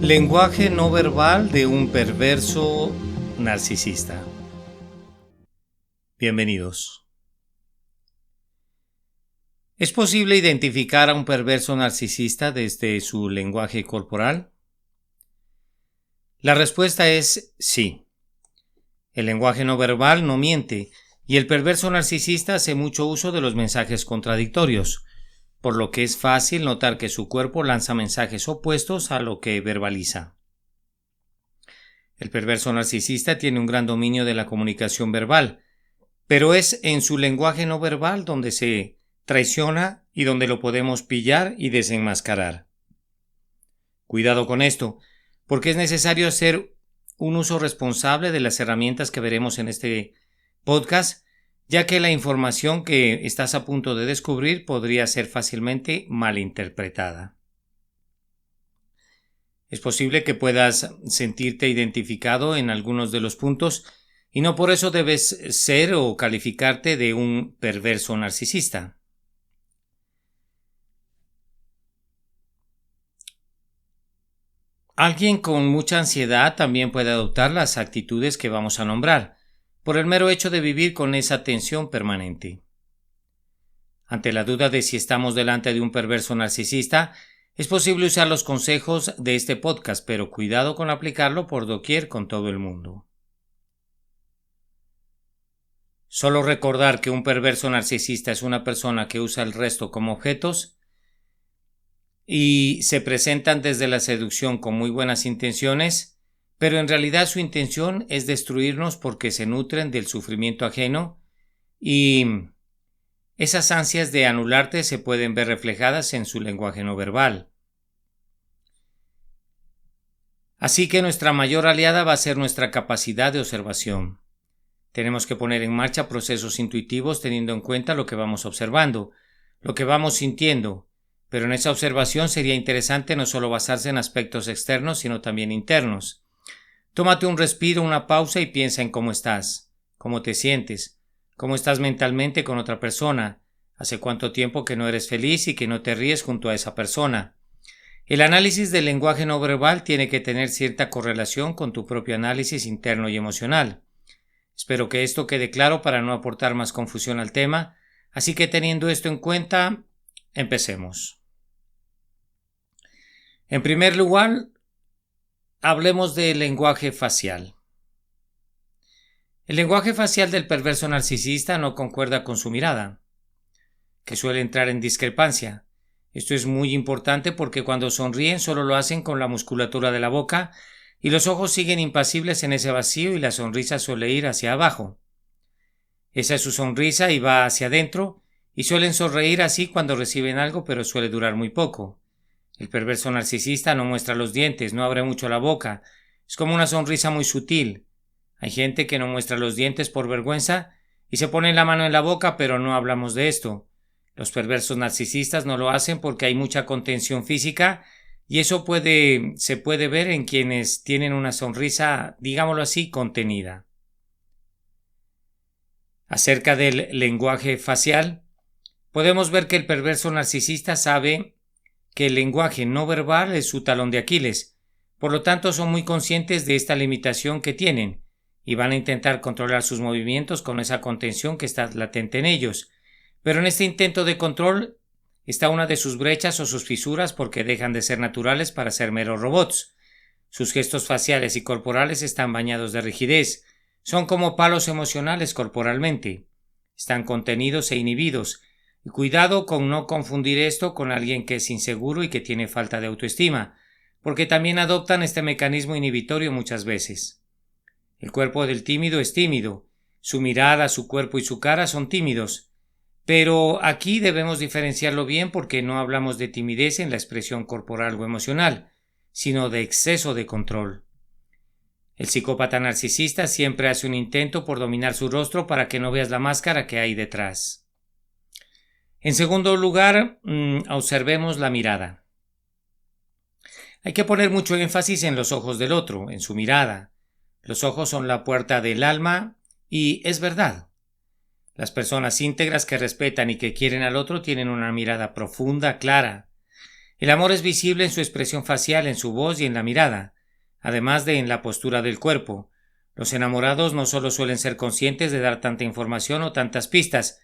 Lenguaje no verbal de un perverso narcisista. Bienvenidos. ¿Es posible identificar a un perverso narcisista desde su lenguaje corporal? La respuesta es sí. El lenguaje no verbal no miente, y el perverso narcisista hace mucho uso de los mensajes contradictorios, por lo que es fácil notar que su cuerpo lanza mensajes opuestos a lo que verbaliza. El perverso narcisista tiene un gran dominio de la comunicación verbal, pero es en su lenguaje no verbal donde se traiciona y donde lo podemos pillar y desenmascarar. Cuidado con esto, porque es necesario hacer un uso responsable de las herramientas que veremos en este podcast, ya que la información que estás a punto de descubrir podría ser fácilmente malinterpretada. Es posible que puedas sentirte identificado en algunos de los puntos y no por eso debes ser o calificarte de un perverso narcisista. Alguien con mucha ansiedad también puede adoptar las actitudes que vamos a nombrar, por el mero hecho de vivir con esa tensión permanente. Ante la duda de si estamos delante de un perverso narcisista, es posible usar los consejos de este podcast, pero cuidado con aplicarlo por doquier con todo el mundo. Solo recordar que un perverso narcisista es una persona que usa el resto como objetos y se presentan desde la seducción con muy buenas intenciones, pero en realidad su intención es destruirnos porque se nutren del sufrimiento ajeno y esas ansias de anularte se pueden ver reflejadas en su lenguaje no verbal. Así que nuestra mayor aliada va a ser nuestra capacidad de observación. Tenemos que poner en marcha procesos intuitivos teniendo en cuenta lo que vamos observando, lo que vamos sintiendo, pero en esa observación sería interesante no solo basarse en aspectos externos, sino también internos. Tómate un respiro, una pausa y piensa en cómo estás, cómo te sientes, cómo estás mentalmente con otra persona, hace cuánto tiempo que no eres feliz y que no te ríes junto a esa persona. El análisis del lenguaje no verbal tiene que tener cierta correlación con tu propio análisis interno y emocional. Espero que esto quede claro para no aportar más confusión al tema, así que teniendo esto en cuenta, empecemos. En primer lugar, hablemos del lenguaje facial. El lenguaje facial del perverso narcisista no concuerda con su mirada, que suele entrar en discrepancia. Esto es muy importante porque cuando sonríen solo lo hacen con la musculatura de la boca y los ojos siguen impasibles en ese vacío y la sonrisa suele ir hacia abajo. Esa es su sonrisa y va hacia adentro y suelen sonreír así cuando reciben algo, pero suele durar muy poco. El perverso narcisista no muestra los dientes, no abre mucho la boca, es como una sonrisa muy sutil. Hay gente que no muestra los dientes por vergüenza y se pone la mano en la boca, pero no hablamos de esto. Los perversos narcisistas no lo hacen porque hay mucha contención física y eso se puede ver en quienes tienen una sonrisa, digámoslo así, contenida. Acerca del lenguaje facial, podemos ver que el perverso narcisista sabe que el lenguaje no verbal es su talón de Aquiles, por lo tanto son muy conscientes de esta limitación que tienen y van a intentar controlar sus movimientos con esa contención que está latente en ellos, pero en este intento de control está una de sus brechas o sus fisuras porque dejan de ser naturales para ser meros robots. Sus gestos faciales y corporales están bañados de rigidez, son como palos emocionales corporalmente, están contenidos e inhibidos. Y cuidado con no confundir esto con alguien que es inseguro y que tiene falta de autoestima, porque también adoptan este mecanismo inhibitorio muchas veces. El cuerpo del tímido es tímido, su mirada, su cuerpo y su cara son tímidos, pero aquí debemos diferenciarlo bien porque no hablamos de timidez en la expresión corporal o emocional, sino de exceso de control. El psicópata narcisista siempre hace un intento por dominar su rostro para que no veas la máscara que hay detrás. En segundo lugar, observemos la mirada. Hay que poner mucho énfasis en los ojos del otro, en su mirada. Los ojos son la puerta del alma y es verdad. Las personas íntegras que respetan y que quieren al otro tienen una mirada profunda, clara. El amor es visible en su expresión facial, en su voz y en la mirada, además de en la postura del cuerpo. Los enamorados no solo suelen ser conscientes de dar tanta información o tantas pistas,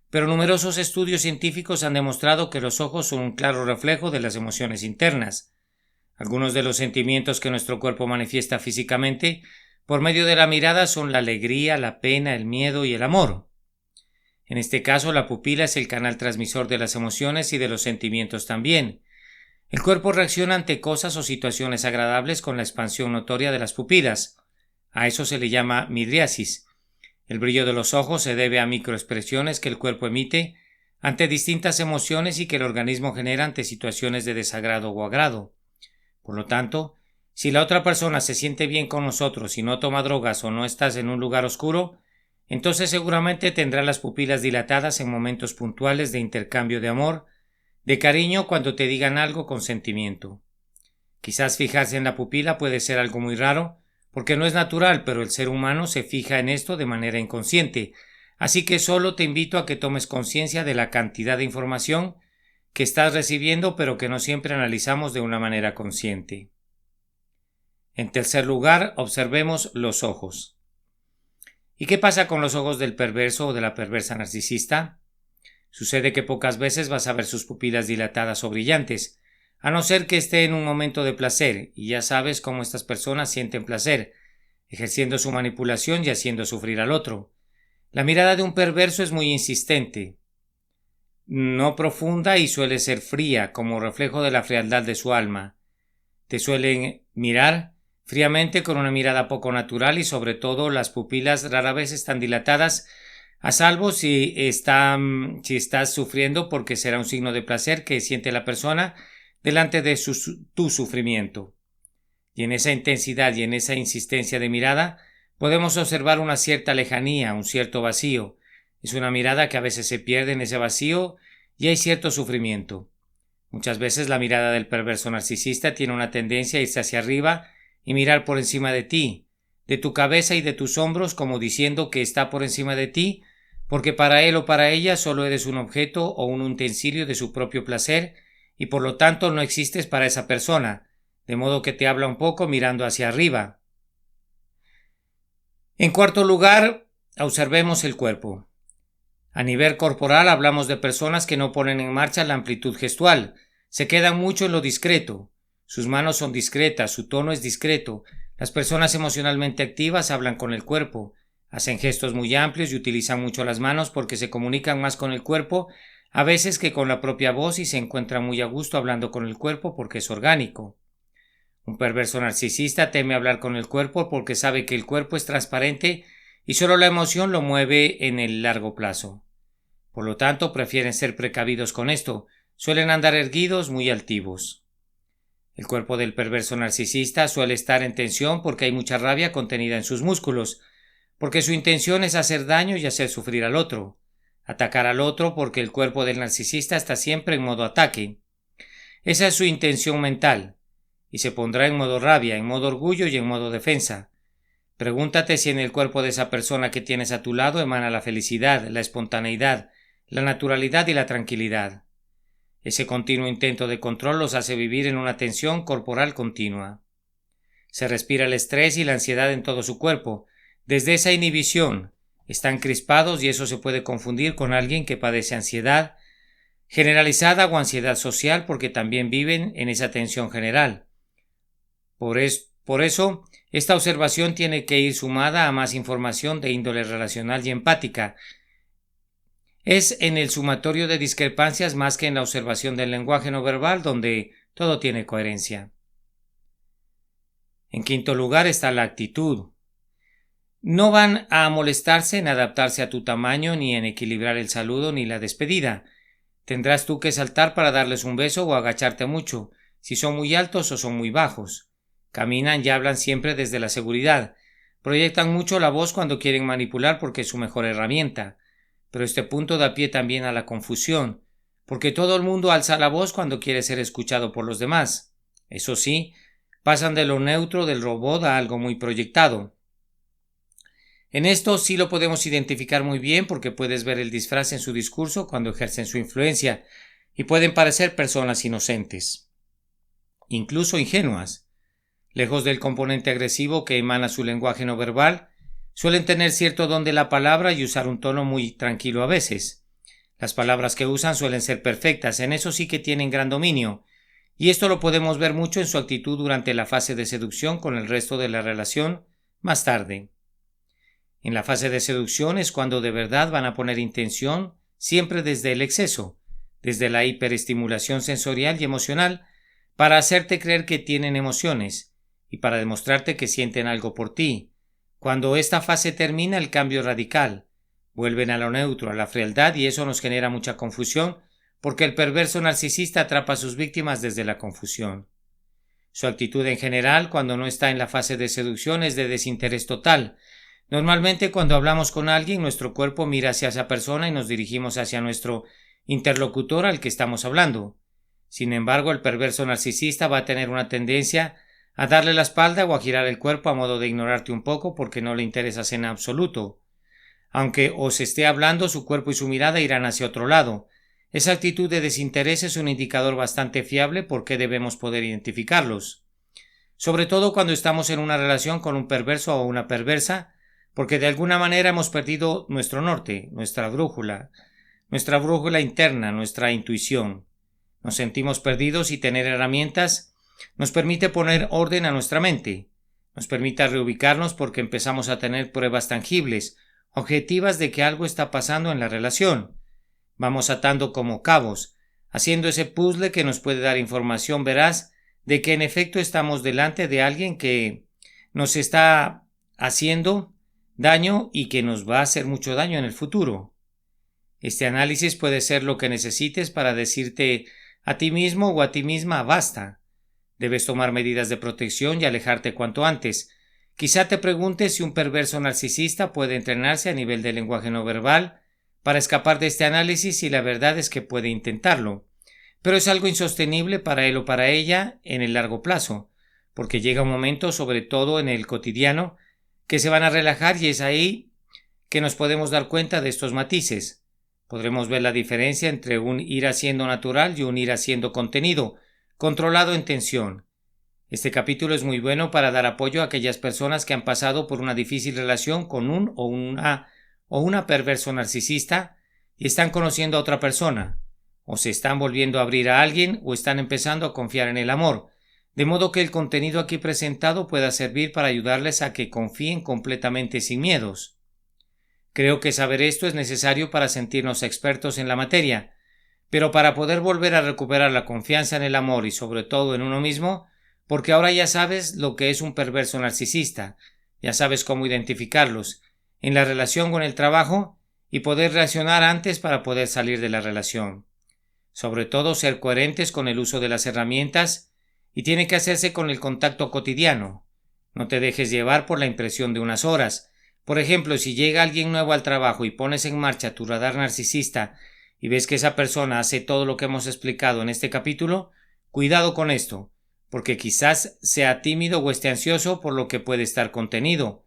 pero numerosos estudios científicos han demostrado que los ojos son un claro reflejo de las emociones internas. Algunos de los sentimientos que nuestro cuerpo manifiesta físicamente por medio de la mirada son la alegría, la pena, el miedo y el amor. En este caso, la pupila es el canal transmisor de las emociones y de los sentimientos también. El cuerpo reacciona ante cosas o situaciones agradables con la expansión notoria de las pupilas. A eso se le llama midriasis. El brillo de los ojos se debe a microexpresiones que el cuerpo emite ante distintas emociones y que el organismo genera ante situaciones de desagrado o agrado. Por lo tanto, si la otra persona se siente bien con nosotros y no toma drogas o no estás en un lugar oscuro, entonces seguramente tendrá las pupilas dilatadas en momentos puntuales de intercambio de amor, de cariño cuando te digan algo con sentimiento. Quizás fijarse en la pupila puede ser algo muy raro, porque no es natural, pero el ser humano se fija en esto de manera inconsciente, así que solo te invito a que tomes conciencia de la cantidad de información que estás recibiendo, pero que no siempre analizamos de una manera consciente. En tercer lugar, observemos los ojos. ¿Y qué pasa con los ojos del perverso o de la perversa narcisista? Sucede que pocas veces vas a ver sus pupilas dilatadas o brillantes, a no ser que esté en un momento de placer, y ya sabes cómo estas personas sienten placer, ejerciendo su manipulación y haciendo sufrir al otro. La mirada de un perverso es muy insistente, no profunda y suele ser fría, como reflejo de la frialdad de su alma. Te suelen mirar fríamente con una mirada poco natural y sobre todo las pupilas rara vez están dilatadas, a salvo si estás sufriendo, porque será un signo de placer que siente la persona delante de tu sufrimiento. Y en esa intensidad y en esa insistencia de mirada podemos observar una cierta lejanía, un cierto vacío. Es una mirada que a veces se pierde en ese vacío y hay cierto sufrimiento. Muchas veces la mirada del perverso narcisista tiene una tendencia a irse hacia arriba y mirar por encima de ti, de tu cabeza y de tus hombros, como diciendo que está por encima de ti, porque para él o para ella solo eres un objeto o un utensilio de su propio placer y por lo tanto no existes para esa persona, de modo que te habla un poco mirando hacia arriba. En cuarto lugar, observemos el cuerpo. A nivel corporal hablamos de personas que no ponen en marcha la amplitud gestual, se quedan mucho en lo discreto. Sus manos son discretas, su tono es discreto. Las personas emocionalmente activas hablan con el cuerpo, hacen gestos muy amplios y utilizan mucho las manos porque se comunican más con el cuerpo a veces que con la propia voz y se encuentran muy a gusto hablando con el cuerpo porque es orgánico. Un perverso narcisista teme hablar con el cuerpo porque sabe que el cuerpo es transparente y solo la emoción lo mueve en el largo plazo. Por lo tanto, prefieren ser precavidos con esto, suelen andar erguidos, muy altivos. El cuerpo del perverso narcisista suele estar en tensión porque hay mucha rabia contenida en sus músculos, porque su intención es hacer daño y hacer sufrir al otro. Atacar al otro porque el cuerpo del narcisista está siempre en modo ataque. Esa es su intención mental, y se pondrá en modo rabia, en modo orgullo y en modo defensa. Pregúntate si en el cuerpo de esa persona que tienes a tu lado emana la felicidad, la espontaneidad, la naturalidad y la tranquilidad. Ese continuo intento de control los hace vivir en una tensión corporal continua. Se respira el estrés y la ansiedad en todo su cuerpo. Desde esa inhibición, están crispados y eso se puede confundir con alguien que padece ansiedad generalizada o ansiedad social porque también viven en esa tensión general. Por eso, esta observación tiene que ir sumada a más información de índole relacional y empática. Es en el sumatorio de discrepancias más que en la observación del lenguaje no verbal donde todo tiene coherencia. En quinto lugar está la actitud. No van a molestarse en adaptarse a tu tamaño, ni en equilibrar el saludo ni la despedida. Tendrás tú que saltar para darles un beso o agacharte mucho, si son muy altos o son muy bajos. Caminan y hablan siempre desde la seguridad. Proyectan mucho la voz cuando quieren manipular porque es su mejor herramienta. Pero este punto da pie también a la confusión, porque todo el mundo alza la voz cuando quiere ser escuchado por los demás. Eso sí, pasan de lo neutro del robot a algo muy proyectado. En esto sí lo podemos identificar muy bien porque puedes ver el disfraz en su discurso cuando ejercen su influencia y pueden parecer personas inocentes. incluso ingenuas. Lejos del componente agresivo que emana su lenguaje no verbal, suelen tener cierto don de la palabra y usar un tono muy tranquilo a veces. Las palabras que usan suelen ser perfectas, en eso sí que tienen gran dominio, y esto lo podemos ver mucho en su actitud durante la fase de seducción con el resto de la relación más tarde. En la fase de seducción es cuando de verdad van a poner intención, siempre desde el exceso, desde la hiperestimulación sensorial y emocional, para hacerte creer que tienen emociones y para demostrarte que sienten algo por ti. Cuando esta fase termina, el cambio radical. Vuelven a lo neutro, a la frialdad, y eso nos genera mucha confusión, porque el perverso narcisista atrapa a sus víctimas desde la confusión. Su actitud en general, cuando no está en la fase de seducción, es de desinterés total. Normalmente, cuando hablamos con alguien, nuestro cuerpo mira hacia esa persona y nos dirigimos hacia nuestro interlocutor al que estamos hablando. Sin embargo, el perverso narcisista va a tener una tendencia a darle la espalda o a girar el cuerpo a modo de ignorarte un poco porque no le interesas en absoluto. Aunque os esté hablando, su cuerpo y su mirada irán hacia otro lado. Esa actitud de desinterés es un indicador bastante fiable porque debemos poder identificarlos. Sobre todo cuando estamos en una relación con un perverso o una perversa, porque de alguna manera hemos perdido nuestro norte, nuestra brújula interna, nuestra intuición. Nos sentimos perdidos y tener herramientas nos permite poner orden a nuestra mente, nos permite reubicarnos porque empezamos a tener pruebas tangibles, objetivas de que algo está pasando en la relación. Vamos atando como cabos, haciendo ese puzzle que nos puede dar información veraz de que en efecto estamos delante de alguien que nos está haciendo daño y que nos va a hacer mucho daño en el futuro. Este análisis puede ser lo que necesites para decirte a ti mismo o a ti misma basta. Debes tomar medidas de protección y alejarte cuanto antes. Quizá te preguntes si un perverso narcisista puede entrenarse a nivel de lenguaje no verbal para escapar de este análisis, y la verdad es que puede intentarlo. Pero es algo insostenible para él o para ella en el largo plazo, porque llega un momento, sobre todo en el cotidiano, que se van a relajar y es ahí que nos podemos dar cuenta de estos matices. Podremos ver la diferencia entre un ir haciendo natural y un ir haciendo contenido, controlado en tensión. Este capítulo es muy bueno para dar apoyo a aquellas personas que han pasado por una difícil relación con un o una perverso narcisista y están conociendo a otra persona, o se están volviendo a abrir a alguien o están empezando a confiar en el amor, de modo que el contenido aquí presentado pueda servir para ayudarles a que confíen completamente sin miedos. Creo que saber esto es necesario para sentirnos expertos en la materia, pero para poder volver a recuperar la confianza en el amor y sobre todo en uno mismo, porque ahora ya sabes lo que es un perverso narcisista, ya sabes cómo identificarlos, en la relación con el trabajo, y poder reaccionar antes para poder salir de la relación. Sobre todo ser coherentes con el uso de las herramientas, y tiene que hacerse con el contacto cotidiano. No te dejes llevar por la impresión de unas horas. Por ejemplo, si llega alguien nuevo al trabajo y pones en marcha tu radar narcisista y ves que esa persona hace todo lo que hemos explicado en este capítulo, cuidado con esto, porque quizás sea tímido o esté ansioso por lo que puede estar contenido.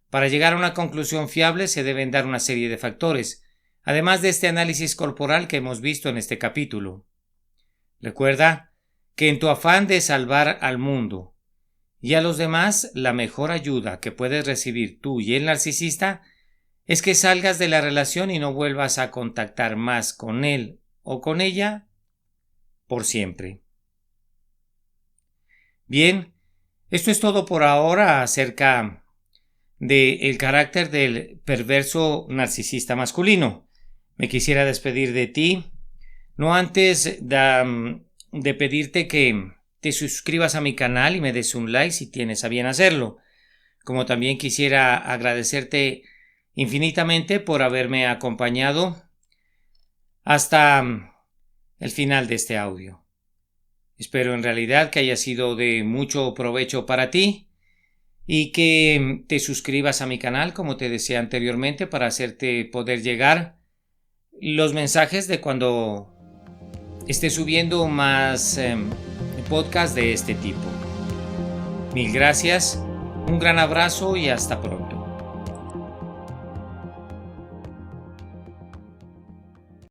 Para llegar a una conclusión fiable se deben dar una serie de factores, además de este análisis corporal que hemos visto en este capítulo. Recuerda que en tu afán de salvar al mundo y a los demás, la mejor ayuda que puedes recibir tú y el narcisista es que salgas de la relación y no vuelvas a contactar más con él o con ella por siempre. Bien, esto es todo por ahora acerca del carácter del perverso narcisista masculino. Me quisiera despedir de ti, no antes de pedirte que te suscribas a mi canal y me des un like si tienes a bien hacerlo. Como también quisiera agradecerte infinitamente por haberme acompañado hasta el final de este audio. Espero en realidad que haya sido de mucho provecho para ti y que te suscribas a mi canal como te decía anteriormente para hacerte poder llegar los mensajes de cuando esté subiendo más podcasts de este tipo. Mil gracias, un gran abrazo y hasta pronto.